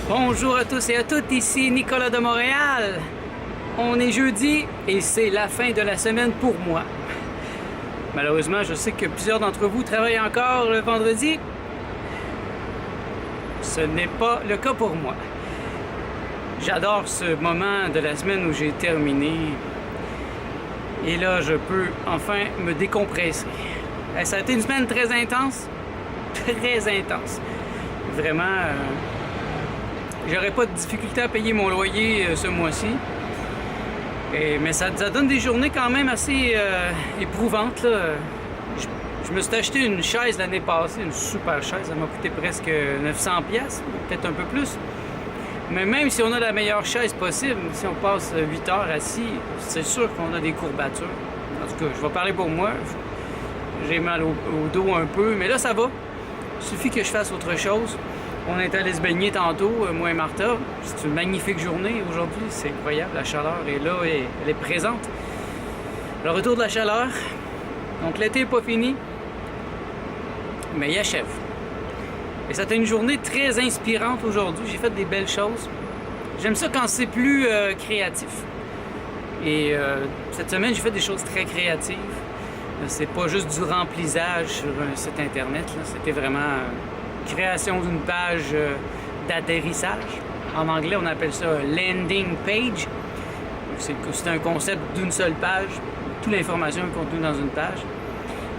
Bonjour à tous et à toutes, ici Nicolas de Montréal. On est jeudi et c'est la fin de la semaine pour moi. Malheureusement, je sais que plusieurs d'entre vous travaillent encore le vendredi. Ce n'est pas le cas pour moi. J'adore ce moment de la semaine où j'ai terminé. Et là, je peux enfin me décompresser. Ça a été une semaine très intense. Très intense. Vraiment... J'aurais pas de difficulté à payer mon loyer ce mois-ci. Mais ça donne des journées quand même assez éprouvantes, là. Je me suis acheté une chaise l'année passée, une super chaise. Ça m'a coûté presque 900$, peut-être un peu plus. Mais même si on a la meilleure chaise possible, si on passe 8 heures assis, c'est sûr qu'on a des courbatures. En tout cas, je vais parler pour moi. J'ai mal au dos un peu, mais là ça va. Il suffit que je fasse autre chose. On est allé se baigner tantôt, moi et Martha. C'est une magnifique journée aujourd'hui, c'est incroyable. La chaleur est là et elle est présente. Le retour de la chaleur. Donc l'été n'est pas fini, mais il achève. Et c'était une journée très inspirante aujourd'hui. J'ai fait des belles choses. J'aime ça quand c'est plus créatif. Et cette semaine, j'ai fait des choses très créatives. C'est pas juste du remplissage sur un site internet. C'était vraiment... création d'une page d'atterrissage. En anglais, on appelle ça landing page. C'est un concept d'une seule page. Toute l'information est contenue dans une page.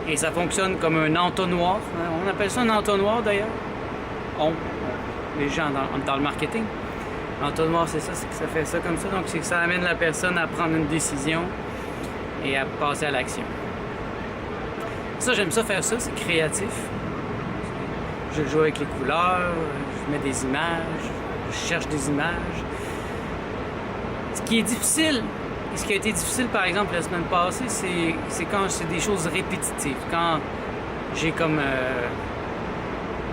Et ça fonctionne comme un entonnoir. On appelle ça un entonnoir d'ailleurs. Les gens dans le marketing. L'entonnoir, c'est ça, c'est que ça fait ça comme ça. Donc, c'est que ça amène la personne à prendre une décision et à passer à l'action. Ça, j'aime ça faire ça, c'est créatif. Je joue avec les couleurs, je mets des images, je cherche des images. Ce qui est difficile, et ce qui a été difficile par exemple la semaine passée, c'est quand c'est des choses répétitives. Quand j'ai comme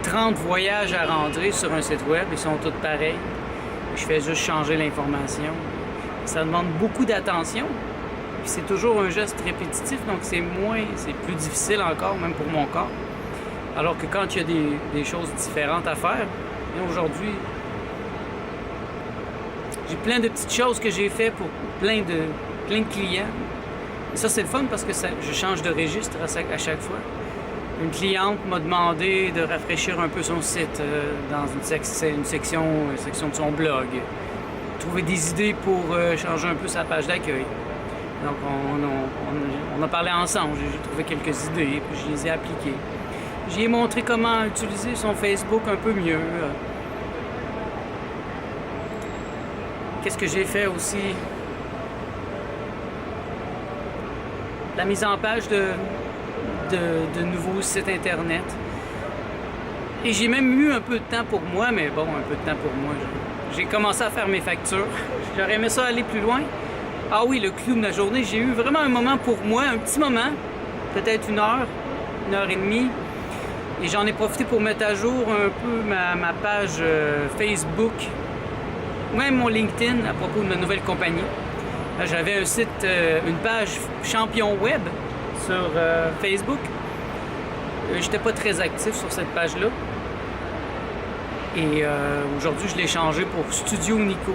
30 voyages à rentrer sur un site web, ils sont tous pareils. Je fais juste changer l'information. Ça demande beaucoup d'attention. Puis c'est toujours un geste répétitif, donc c'est plus difficile encore, même pour mon corps. Alors que quand il y a des choses différentes à faire, et aujourd'hui, j'ai plein de petites choses que j'ai fait pour plein de clients. Et ça, c'est le fun parce que je change de registre à chaque fois. Une cliente m'a demandé de rafraîchir un peu son site dans une section de son blog. Trouver des idées pour changer un peu sa page d'accueil. Donc, on a parlé ensemble. J'ai trouvé quelques idées, puis je les ai appliquées. J'ai montré comment utiliser son Facebook un peu mieux. Qu'est-ce que j'ai fait aussi? La mise en page de nouveaux sites Internet. Et j'ai même eu un peu de temps pour moi, mais bon, un peu de temps pour moi. J'ai commencé à faire mes factures. J'aurais aimé ça aller plus loin. Ah oui, le clou de la journée, j'ai eu vraiment un moment pour moi, un petit moment, peut-être 1 heure et demie. Et j'en ai profité pour mettre à jour un peu ma page Facebook, même mon LinkedIn à propos de ma nouvelle compagnie. J'avais un site, une page champion web sur Facebook. J'étais pas très actif sur cette page-là. Et aujourd'hui, je l'ai changé pour Studio Nico.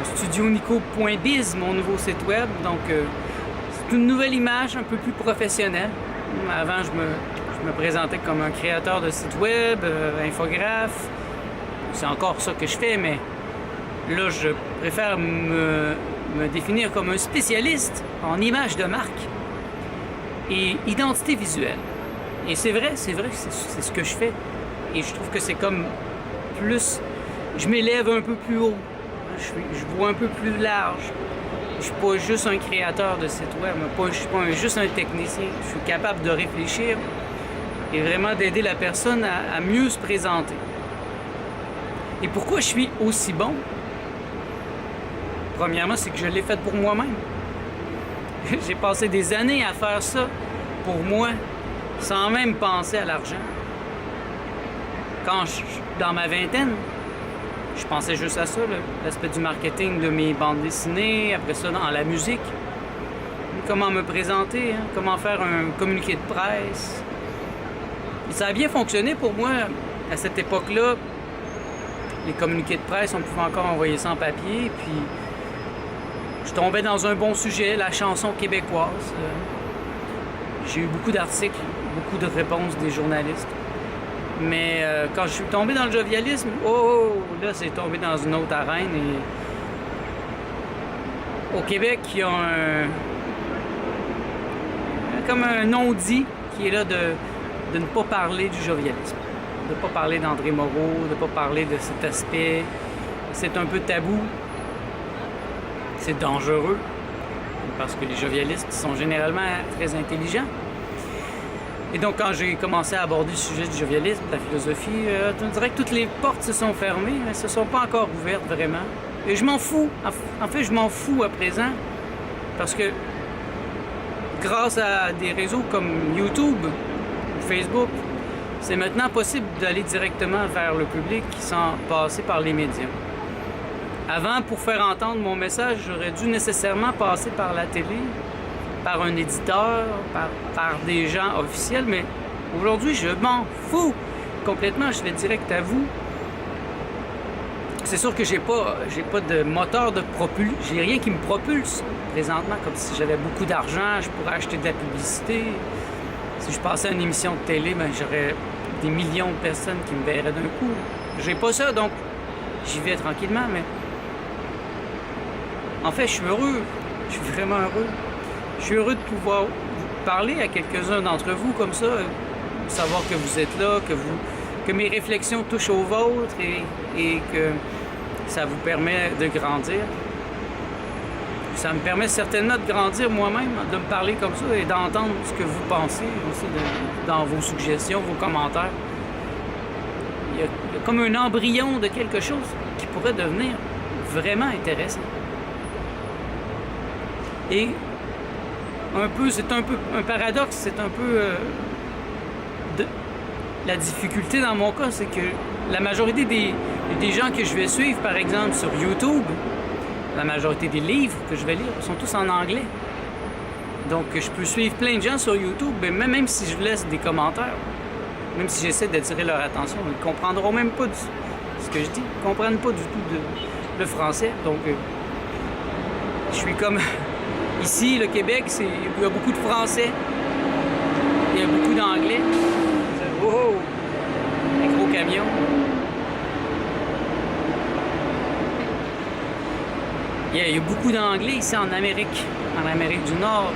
StudioNico.biz, mon nouveau site web. Donc, c'est une nouvelle image un peu plus professionnelle. Avant, je me présentais comme un créateur de site web, infographe. C'est encore ça que je fais, mais là, je préfère me définir comme un spécialiste en images de marque et identité visuelle. Et c'est vrai, c'est ce que je fais. Et je trouve que c'est comme plus... Je m'élève un peu plus haut. Je vois un peu plus large. Je suis pas juste un créateur de site web, je suis pas juste un technicien. Je suis capable de réfléchir et vraiment d'aider la personne à mieux se présenter. Et pourquoi je suis aussi bon? Premièrement, c'est que je l'ai fait pour moi-même. J'ai passé des années à faire ça pour moi, sans même penser à l'argent. Dans ma vingtaine, je pensais juste à ça, l'aspect du marketing de mes bandes dessinées, après ça dans la musique. Comment me présenter, hein, comment faire un communiqué de presse. Et ça a bien fonctionné pour moi à cette époque-là. Les communiqués de presse, on pouvait encore envoyer ça en papier, puis je tombais dans un bon sujet, la chanson québécoise. J'ai eu beaucoup d'articles, beaucoup de réponses des journalistes. Mais quand je suis tombé dans le jovialisme, là, c'est tombé dans une autre arène. Et au Québec, il y a comme un non-dit qui est là de ne pas parler du jovialisme, de ne pas parler d'André Moreau, de ne pas parler de cet aspect. C'est un peu tabou. C'est dangereux, parce que les jovialistes sont généralement très intelligents. Et donc, quand j'ai commencé à aborder le sujet du jovialisme, de la philosophie, on dirait que toutes les portes se sont fermées, mais elles ne se sont pas encore ouvertes vraiment. Et je m'en fous. En fait, je m'en fous à présent, parce que grâce à des réseaux comme YouTube ou Facebook, c'est maintenant possible d'aller directement vers le public sans passer par les médias. Avant, pour faire entendre mon message, j'aurais dû nécessairement passer par la télé, par un éditeur, par des gens officiels, mais aujourd'hui, je m'en fous complètement. Je vais direct à vous. C'est sûr que j'ai pas de moteur de propulsion. J'ai rien qui me propulse présentement, comme si j'avais beaucoup d'argent, je pourrais acheter de la publicité. Si je passais à une émission de télé, ben, j'aurais des millions de personnes qui me verraient d'un coup. J'ai pas ça, donc j'y vais tranquillement, mais en fait, je suis heureux. Je suis vraiment heureux. Je suis heureux de pouvoir parler à quelques-uns d'entre vous comme ça, savoir que vous êtes là, que mes réflexions touchent aux vôtres et que ça vous permet de grandir. Ça me permet certainement de grandir moi-même, de me parler comme ça et d'entendre ce que vous pensez aussi dans vos suggestions, vos commentaires. Il y a comme un embryon de quelque chose qui pourrait devenir vraiment intéressant. Et c'est un peu un paradoxe, c'est un peu la difficulté dans mon cas, c'est que la majorité des gens que je vais suivre, par exemple, sur YouTube, la majorité des livres que je vais lire sont tous en anglais. Donc, je peux suivre plein de gens sur YouTube, mais même si je laisse des commentaires, même si j'essaie d'attirer leur attention, ils ne comprendront même pas ce que je dis. Ils ne comprennent pas du tout le français. Donc, je suis comme... Ici, le Québec, il y a beaucoup de français. Il y a beaucoup d'anglais. Oh! Un gros camion. Il y a beaucoup d'anglais ici en Amérique du Nord.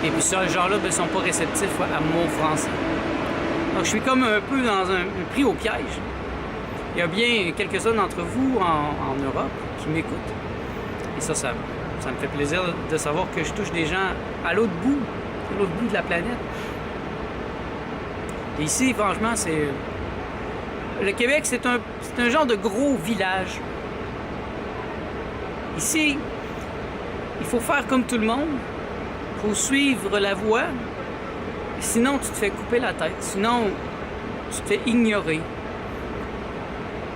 Et puis ce genre-là ne sont pas réceptifs à mon français. Donc je suis comme un peu pris au piège. Il y a bien quelques-uns d'entre vous en Europe qui m'écoutent. Et ça me fait plaisir de savoir que je touche des gens à l'autre bout de la planète. Et ici, franchement, le Québec, c'est un genre de gros village. Ici, il faut faire comme tout le monde. Il faut suivre la voie. Sinon, tu te fais couper la tête. Sinon, tu te fais ignorer.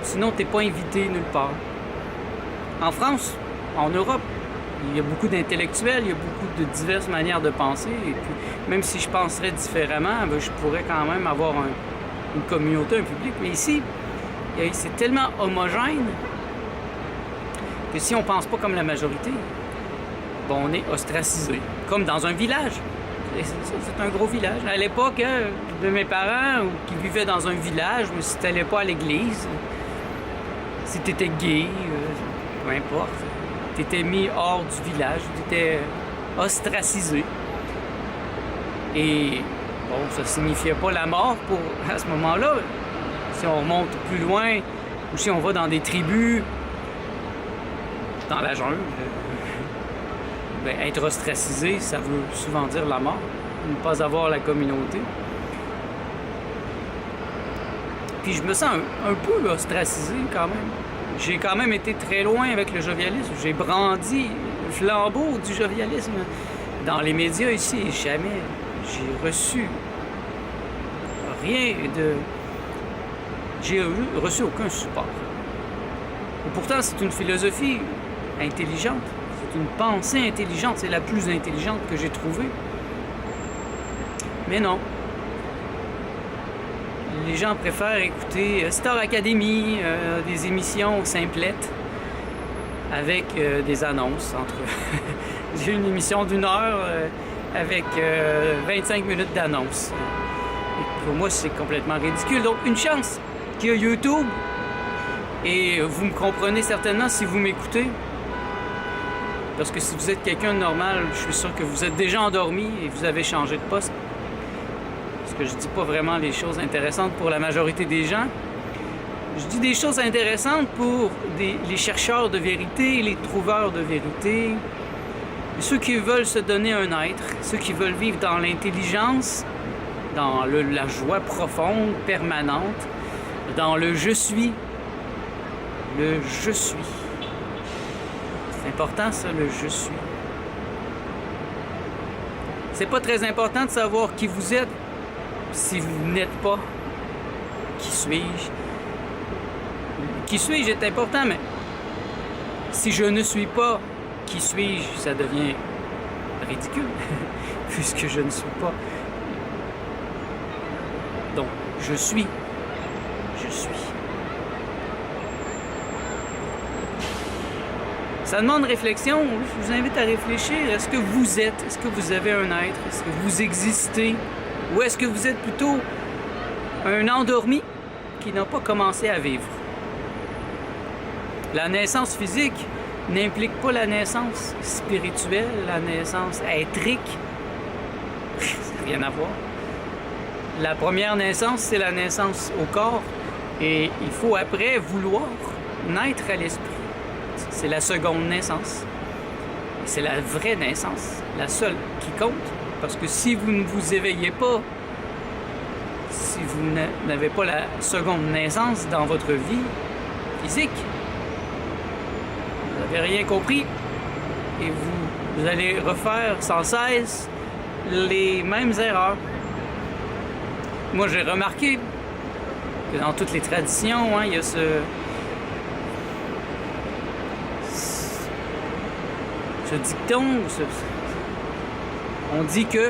Sinon, tu n'es pas invité nulle part. En France, en Europe, il y a beaucoup d'intellectuels, il y a beaucoup de diverses manières de penser. Et puis, même si je penserais différemment, ben, je pourrais quand même avoir une communauté, un public. Mais ici, c'est tellement homogène que si on ne pense pas comme la majorité, bon, on est ostracisé. Comme dans un village. C'est un gros village. À l'époque de mes parents, qui vivaient dans un village, si tu n'allais pas à l'église, si tu étais gay, peu importe, tu étais mis hors du village, tu étais ostracisé. Et bon, ça signifiait pas la mort à ce moment-là. Si on remonte plus loin, ou si on va dans des tribus, dans la jungle, ben, être ostracisé, ça veut souvent dire la mort, ne pas avoir la communauté. Puis je me sens un peu ostracisé quand même. J'ai quand même été très loin avec le jovialisme. J'ai brandi le flambeau du jovialisme dans les médias ici. Jamais j'ai reçu rien J'ai reçu aucun support. Et pourtant, c'est une philosophie intelligente. C'est une pensée intelligente. C'est la plus intelligente que j'ai trouvée. Mais non. Les gens préfèrent écouter Star Academy, des émissions simplettes avec des annonces entre... J'ai une émission d'1 heure avec 25 minutes d'annonces. Pour moi, c'est complètement ridicule. Donc, une chance qu'il y a YouTube. Et vous me comprenez certainement si vous m'écoutez. Parce que si vous êtes quelqu'un de normal, je suis sûr que vous êtes déjà endormi et vous avez changé de poste. Parce que je dis pas vraiment les choses intéressantes pour la majorité des gens. Je dis des choses intéressantes pour les chercheurs de vérité, les trouveurs de vérité, ceux qui veulent se donner un être, ceux qui veulent vivre dans l'intelligence, dans la joie profonde, permanente, dans le « je suis ». Le « je suis ». C'est important, ça, le « je suis ». C'est pas très important de savoir qui vous êtes si vous n'êtes pas. Qui suis-je? Qui suis-je est important, mais si je ne suis pas qui suis-je, ça devient ridicule, puisque je ne suis pas. Donc, je suis. Je suis. Ça demande réflexion. Je vous invite à réfléchir. Est-ce que vous êtes? Est-ce que vous avez un être? Est-ce que vous existez? Ou est-ce que vous êtes plutôt un endormi qui n'a pas commencé à vivre? La naissance physique n'implique pas la naissance spirituelle, la naissance éthérique. Ça n'a rien à voir. La première naissance, c'est la naissance au corps. Et il faut après vouloir naître à l'esprit. C'est la seconde naissance. C'est la vraie naissance, la seule qui compte. Parce que si vous ne vous éveillez pas, si vous n'avez pas la seconde naissance dans votre vie physique, vous n'avez rien compris. Et vous allez refaire sans cesse les mêmes erreurs. Moi, j'ai remarqué que dans toutes les traditions, il y a ce dicton, on dit que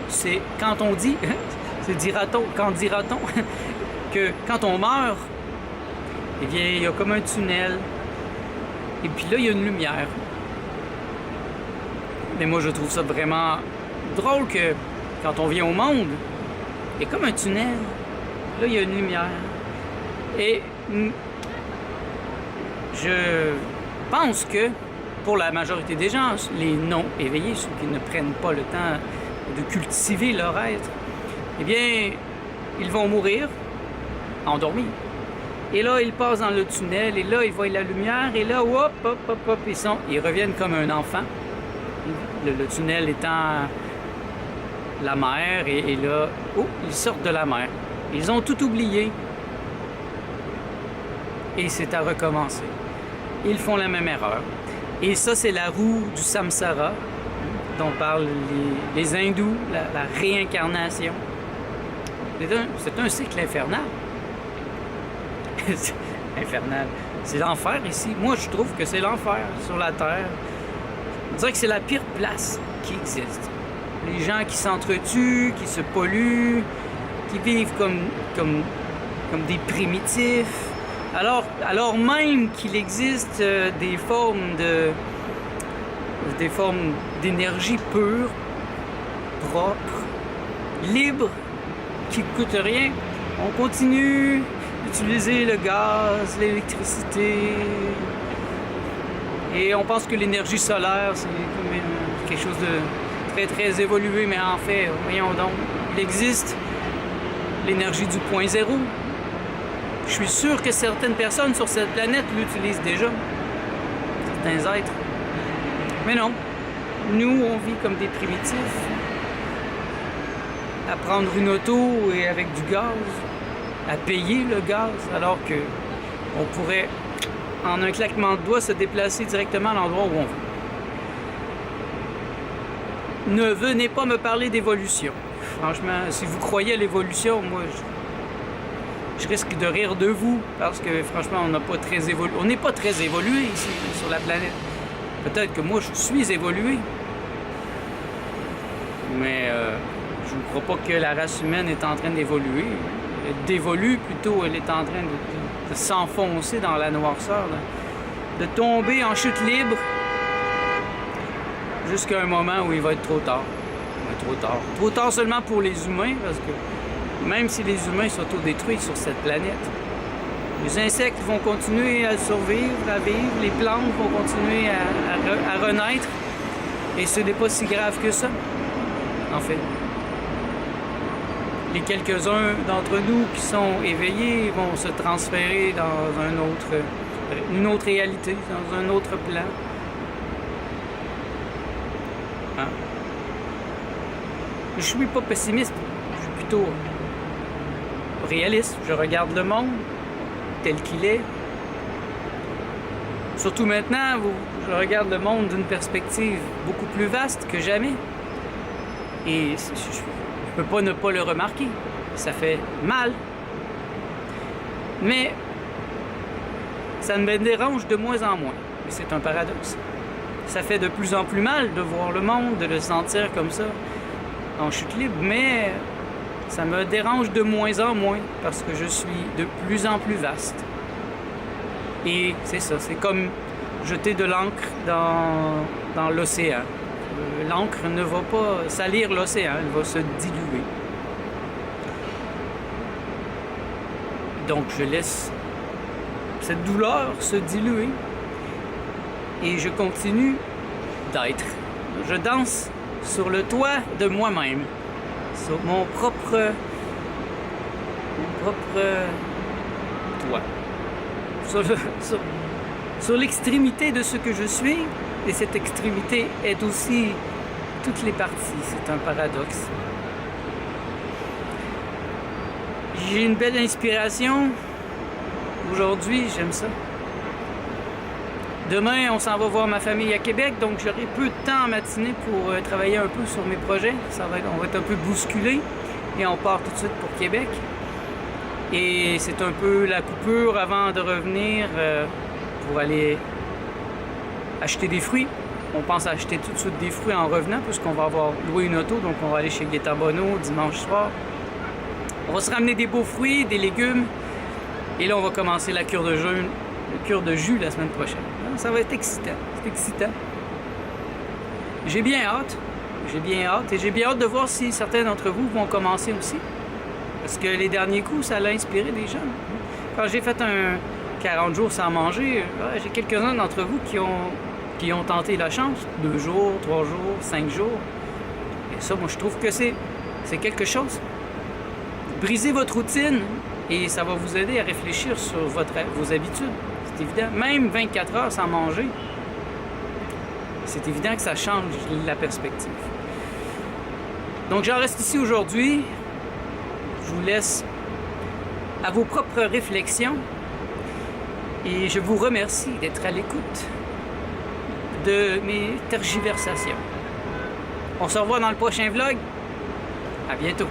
c'est quand on dit, c'est dira-t-on, quand dira-t-on, que quand on meurt, eh bien, il y a comme un tunnel, et puis là, il y a une lumière. Mais moi, je trouve ça vraiment drôle que quand on vient au monde, il y a comme un tunnel, là, il y a une lumière. Et je pense que pour la majorité des gens, les non-éveillés, ceux qui ne prennent pas le temps de cultiver leur être, eh bien, ils vont mourir endormis. Et là, ils passent dans le tunnel, et là, ils voient la lumière, et là, hop, hop, hop, hop, ils reviennent comme un enfant. Le tunnel étant la mer, et là, ils sortent de la mer. Ils ont tout oublié. Et c'est à recommencer. Ils font la même erreur. Et ça, c'est la roue du samsara, dont parlent les hindous, la réincarnation. C'est un cycle infernal. Infernal. C'est l'enfer ici. Moi, je trouve que c'est l'enfer sur la Terre. On dirait que c'est la pire place qui existe. Les gens qui s'entretuent, qui se polluent, qui vivent comme des primitifs. Alors même qu'il existe des formes d'énergie pure, propre, libre, qui ne coûte rien, on continue d'utiliser le gaz, l'électricité, et on pense que l'énergie solaire, c'est quelque chose de très très évolué, mais en fait, voyons donc, il existe l'énergie du point zéro. Je suis sûr que certaines personnes sur cette planète l'utilisent déjà, certains êtres. Mais non, nous, on vit comme des primitifs, à prendre une auto et avec du gaz, à payer le gaz, alors que on pourrait, en un claquement de doigts, se déplacer directement à l'endroit où on veut. Ne venez pas me parler d'évolution. Franchement, si vous croyez à l'évolution, moi, Je risque de rire de vous parce que franchement, on n'est pas très évolué ici sur la planète. Peut-être que moi, je suis évolué. Mais je ne crois pas que la race humaine est en train d'évoluer. Elle dévolue plutôt, elle est en train de s'enfoncer dans la noirceur, de tomber en chute libre jusqu'à un moment où il va être trop tard. Il va être trop tard. Trop tard seulement pour les humains, parce que même si les humains s'autodétruisent sur cette planète, les insectes vont continuer à survivre, à vivre, les plantes vont continuer à renaître, et ce n'est pas si grave que ça, en fait. Les quelques-uns d'entre nous qui sont éveillés vont se transférer dans une autre réalité, dans un autre plan. Hein? Je suis pas pessimiste, je suis plutôt réaliste. Je regarde le monde tel qu'il est. Surtout maintenant, je regarde le monde d'une perspective beaucoup plus vaste que jamais. Et je peux pas ne pas le remarquer. Ça fait mal. Mais ça me dérange de moins en moins. Et c'est un paradoxe. Ça fait de plus en plus mal de voir le monde, de le sentir comme ça, en chute libre, mais ça me dérange de moins en moins parce que je suis de plus en plus vaste. Et c'est ça, c'est comme jeter de l'encre dans l'océan. L'encre ne va pas salir l'océan, elle va se diluer. Donc je laisse cette douleur se diluer et je continue d'être. Je danse sur le toit de moi-même, sur mon propre toit, sur l'extrémité de ce que je suis, et cette extrémité est aussi toutes les parties. C'est un paradoxe. J'ai une belle inspiration aujourd'hui, j'aime ça. Demain, on s'en va voir ma famille à Québec, donc j'aurai peu de temps en matinée pour travailler un peu sur mes projets. On va être un peu bousculé et on part tout de suite pour Québec. Et c'est un peu la coupure avant de revenir pour aller acheter des fruits. On pense acheter tout de suite des fruits en revenant puisqu'on va avoir loué une auto, donc on va aller chez Guetta Bono dimanche soir. On va se ramener des beaux fruits, des légumes, et là on va commencer la cure de jeûne, la cure de jus la semaine prochaine. Ça va être excitant, c'est excitant. J'ai bien hâte, et j'ai bien hâte de voir si certains d'entre vous vont commencer aussi. Parce que les derniers coups, ça l'a inspiré des gens. Quand j'ai fait un 40 jours sans manger, j'ai quelques-uns d'entre vous qui ont tenté la chance. 2 jours, 3 jours, 5 jours. Et ça, moi, je trouve que c'est quelque chose. Brisez votre routine et ça va vous aider à réfléchir sur vos habitudes. C'est évident. Même 24 heures sans manger, c'est évident que ça change la perspective. Donc, j'en reste ici aujourd'hui. Je vous laisse à vos propres réflexions et je vous remercie d'être à l'écoute de mes tergiversations. On se revoit dans le prochain vlog. À bientôt.